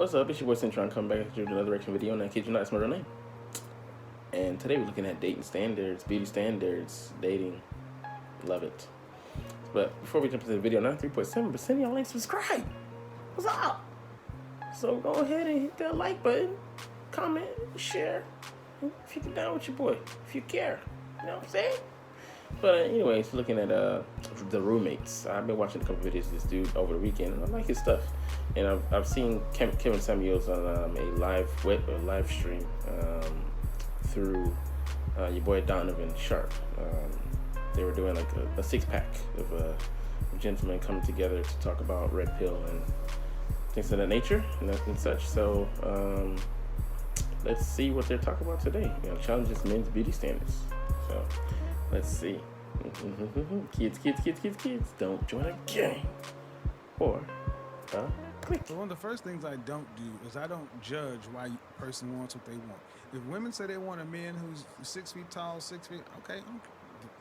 What's up? It's your boy Cintron coming back to another reaction video, and I kid you not, it's my real name. And today we're looking at dating standards, beauty standards, dating. Love it. But before we jump into the video, 93.7% of y'all ain't subscribed. What's up? So go ahead and hit that like button, comment, share. If you get down with your boy, if you care. You know what I'm saying? But anyways, looking at the roommates. I've been watching a couple videos of this dude over the weekend, and I like his stuff. And I've seen Kevin Samuels on a live stream through your boy Donovan Sharp. They were doing like a 6-pack of gentlemen coming together to talk about red pill and things of that nature and such. So let's see what they're talking about today. Challenges men's beauty standards. So let's see. Kids, don't join a gang. Or click. So one of the first things I don't do is I don't judge why a person wants what they want. If women say they want a man who's 6 feet tall, 6 feet, okay,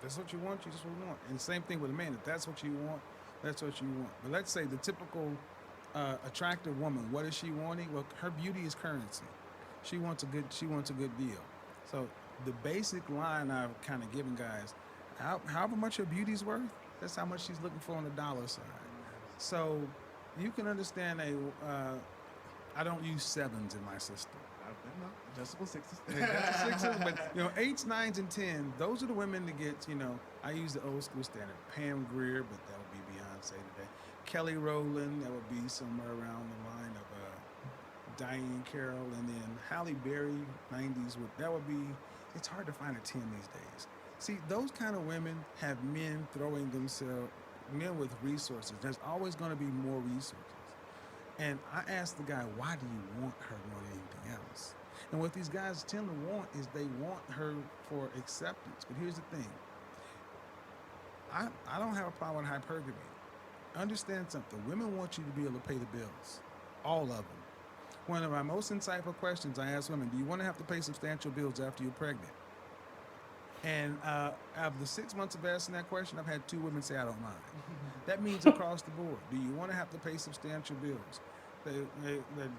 that's what you want, you just want. And the same thing with a man. If that's what you want, that's what you want. But let's say the typical attractive woman, what is she wanting? Well, her beauty is currency. She wants a good deal. So the basic line I've kind of given guys, however much her beauty's worth, that's how much she's looking for on the dollar side. So you can understand I don't use 7s in my system. No, adjustable 6s. Sixes, but 8s, 9s, and 10s, those are the women that get, I use the old school standard. Pam Grier, but that would be Beyonce today. Kelly Rowland, that would be somewhere around the line of Diane Carroll, and then Halle Berry, 90s, that would be, it's hard to find a 10 these days. See, those kind of women have men throwing themselves, men with resources. There's always going to be more resources. And I asked the guy, why do you want her more than anything else? And what these guys tend to want is they want her for acceptance. But here's the thing. I don't have a problem with hypergamy. Understand something. Women want you to be able to pay the bills. All of them. One of my most insightful questions I ask women, do you want to have to pay substantial bills after you're pregnant? And out of the 6 months of asking that question, I've had 2 women say, I don't mind. That means across the board. Do you want to have to pay substantial bills? They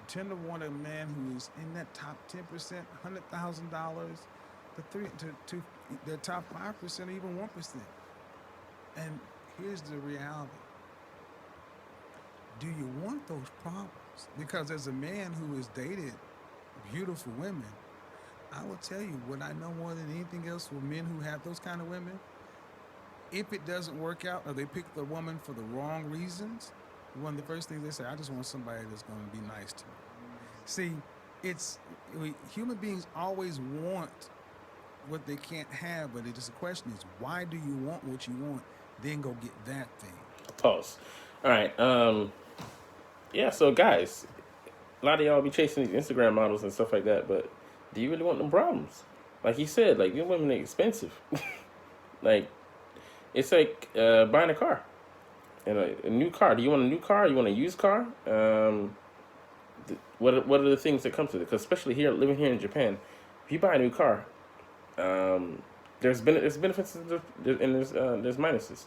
tend to want a man who is in that top 10%, $100,000, the top 5%, or even 1%. And here's the reality. Do you want those problems? Because as a man who has dated beautiful women, I will tell you what I know more than anything else with men who have those kind of women. If it doesn't work out or they pick the woman for the wrong reasons, one of the first things they say, I just want somebody that's going to be nice to me. See, human beings always want what they can't have, but it's a question is, why do you want what you want? Then go get that thing. Pause. All right. Yeah, so guys, a lot of y'all be chasing these Instagram models and stuff like that, but do you really want them problems? Like he said, like, these women are expensive. Like, it's like buying a car. And a new car. Do you want a new car? You want a used car? What are the things that come to it? Because especially here, living here in Japan, if you buy a new car, there's benefits and there's minuses.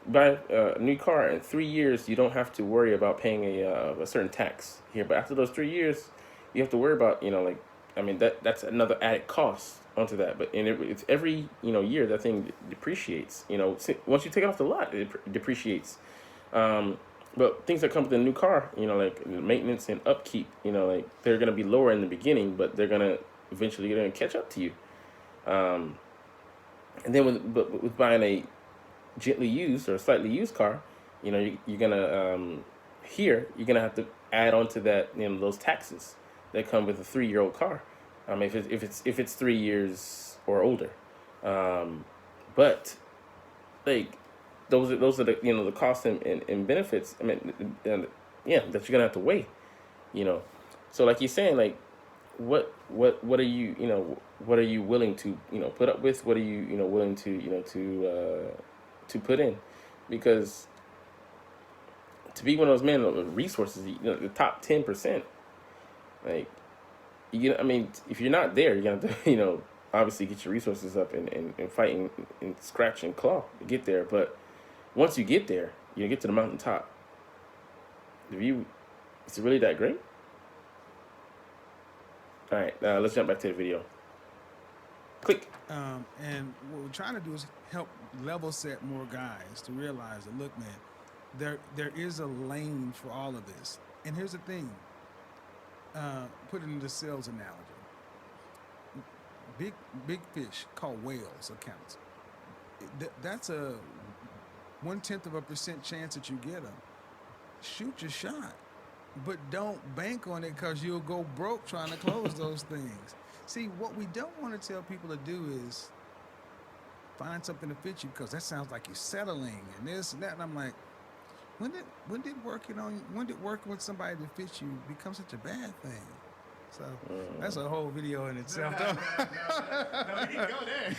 Buy a new car in 3 years, you don't have to worry about paying a certain tax here. But after those 3 years, you have to worry about, that's another added cost onto that. But it's every year that thing depreciates. Once you take it off the lot, it depreciates. But things that come with a new car, like maintenance and upkeep, they're gonna be lower in the beginning, but they're gonna eventually catch up to you. And then with buying a gently used or slightly used car, you're gonna you're gonna have to add on to that those taxes that come with a 3-year-old car. If it's 3 years or older, but like those are the the costs and benefits. That you're gonna have to weigh. So like you're saying, like what are you what are you willing to put up with? What are you willing to put in? Because to be one of those men with resources, the top 10%, like if you're not there, you're gonna have to obviously get your resources up and fight and scratch and claw to get there. But once you get there, you get to the mountaintop. The view, is it really that great? All right, let's jump back to the video. Click. And what we're trying to do is help level set more guys to realize that, look, man, there is a lane for all of this. And here's the thing. Put it in the sales analogy. Big fish called whales accounts. That's a 0.1% chance that you get them. Shoot your shot, but don't bank on it because you'll go broke trying to close those things. See, what we don't want to tell people to do is find something to fit you, because that sounds like you're settling and this and that. And I'm like, when did working with somebody to fit you become such a bad thing? So that's a whole video in itself. No, we can go there.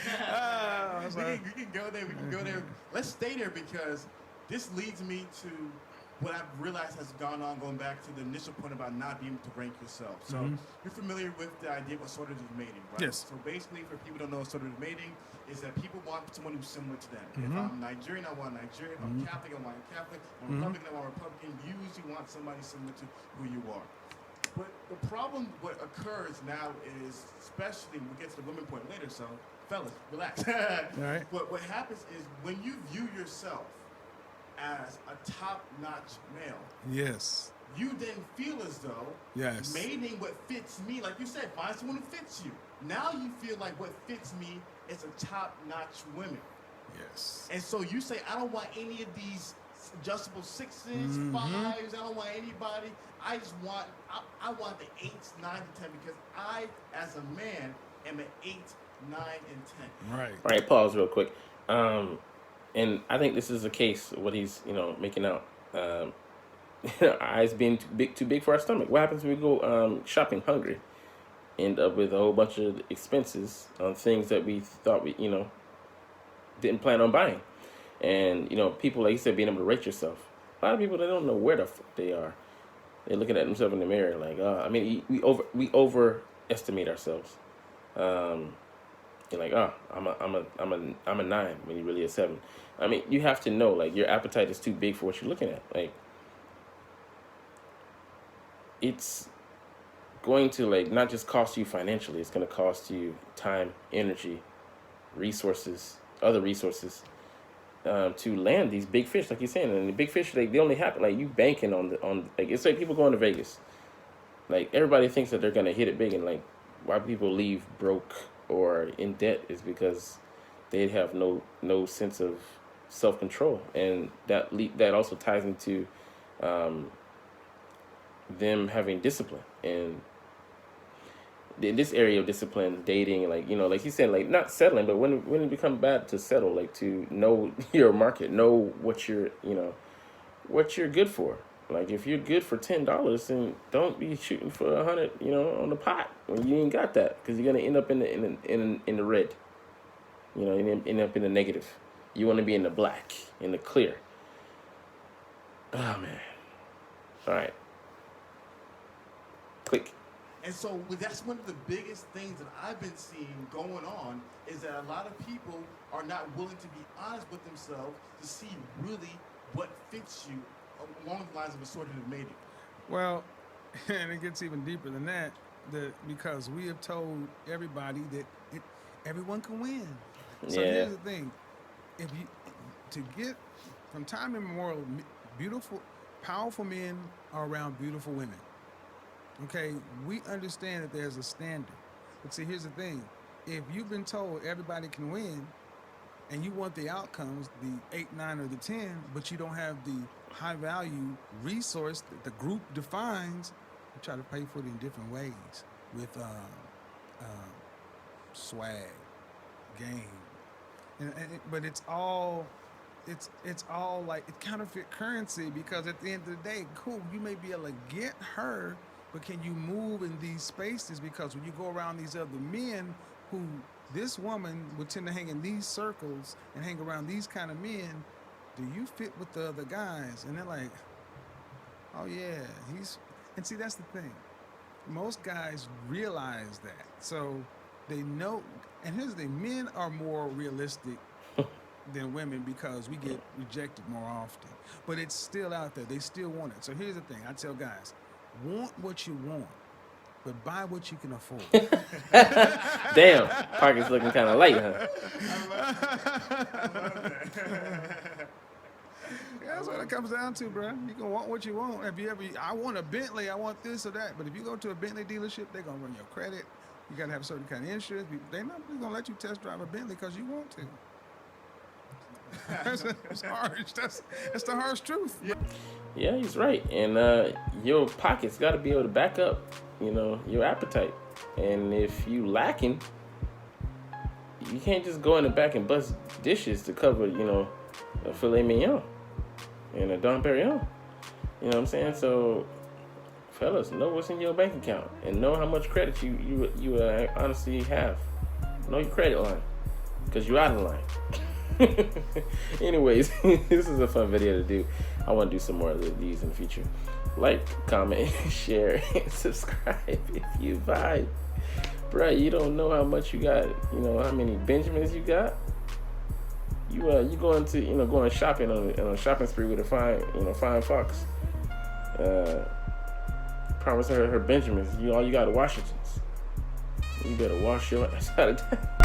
We can go there. We can go there. Let's stay there, because this leads me to what I've realized has gone on, going back to the initial point about not being able to rank yourself. So you're familiar with the idea of assortative mating, right? Yes. So basically, for people who don't know, assortative mating is that people want someone who's similar to them. If I'm Nigerian, I want Nigerian. If I'm Catholic, I want Catholic. If I'm Republican, I want Republican. You usually want somebody similar to who you are. But the problem, what occurs now is, especially when we get to the women point later, so fellas, relax. All right. But what happens is, when you view yourself as a top-notch male, Yes. you then feel as though Yes. mating what fits me, like you said, find someone who fits you. Now you feel like what fits me is a top-notch women. Yes. And so you say, I don't want any of these adjustable 6s, 5s. I don't want anybody. I just want, I want the 8s, 9s, and 10, because I, as a man, am an 8, 9, and 10. Right. All right, pause real quick. And I think this is a case of what he's, making out. Eyes being too big for our stomach. What happens when we go shopping hungry? End up with a whole bunch of expenses on things that we thought we, didn't plan on buying. And, people, like you said, being able to rate yourself. A lot of people, they don't know where the fuck they are. They're looking at themselves in the mirror like, we overestimate ourselves. You're like, I'm a 9 when you're really a 7. I mean, you have to know, like, your appetite is too big for what you're looking at. Like, it's going to, like, not just cost you financially, it's going to cost you time, energy, resources, other resources, to land these big fish, like you're saying. And the big fish, like, they only happen, like, you banking on like, it's like people going to Vegas. Like, everybody thinks that they're going to hit it big, and, like, why people leave broke or in debt is because they have no sense of self-control. And that also ties into them having discipline. And in this area of discipline, dating, like, like you said, like, not settling, but when it becomes bad to settle, like, to know your market, know what you're good for. Like, if you're good for $10, then don't be shooting for 100, on the pot when you ain't got that, because you're gonna end up in the red. End up in the negative. You want to be in the black, in the clear. Oh man. All right. Click. And so that's one of the biggest things that I've been seeing going on, is that a lot of people are not willing to be honest with themselves to see really what fits you along the lines of assortative mating. Well, and it gets even deeper than that, because we have told everybody that everyone can win. So here's the thing: to get from time immemorial, beautiful, powerful men are around beautiful women. Okay, we understand that there's a standard. But see, here's the thing: if you've been told everybody can win, and you want the outcomes, the 8, 9, or the 10, but you don't have the high value resource that the group defines, you try to pay for it in different ways with swag, game, but it's all like it's counterfeit currency, because at the end of the day, cool, you may be able to get her, but can you move in these spaces? Because when you go around these other men who this woman would tend to hang in these circles and hang around these kind of men, do you fit with the other guys? And they're like, oh yeah, and see, that's the thing. Most guys realize that. So they know, and here's the thing, men are more realistic than women because we get rejected more often. But it's still out there. They still want it. So here's the thing. I tell guys, want what you want. but buy what you can afford. Damn, pockets looking kind of light, huh? Yeah, that's what it comes down to, bro. You can want what you want. If you ever, I want a Bentley, I want this or that. But if you go to a Bentley dealership, they're gonna run your credit. You gotta have a certain kind of insurance. They're not gonna let you test drive a Bentley because you want to. It's harsh. That's the harsh truth. Yeah, he's right. And your pockets got to be able to back up, your appetite. And if you lacking, you can't just go in the back and bust dishes to cover, a filet mignon and a Dom Perignon. You know what I'm saying? So, fellas, know what's in your bank account and know how much credit you honestly have. Know your credit line, because you're out of line. Anyways, this is a fun video to do. I want to do some more of these in the future. Like, comment, share, and subscribe if you vibe. Bruh, you don't know how much you got, how many Benjamins you got. You going to, going shopping on a shopping spree with a fine fox. Promise her Benjamins. All you got are Washingtons. You better wash your ass out of that.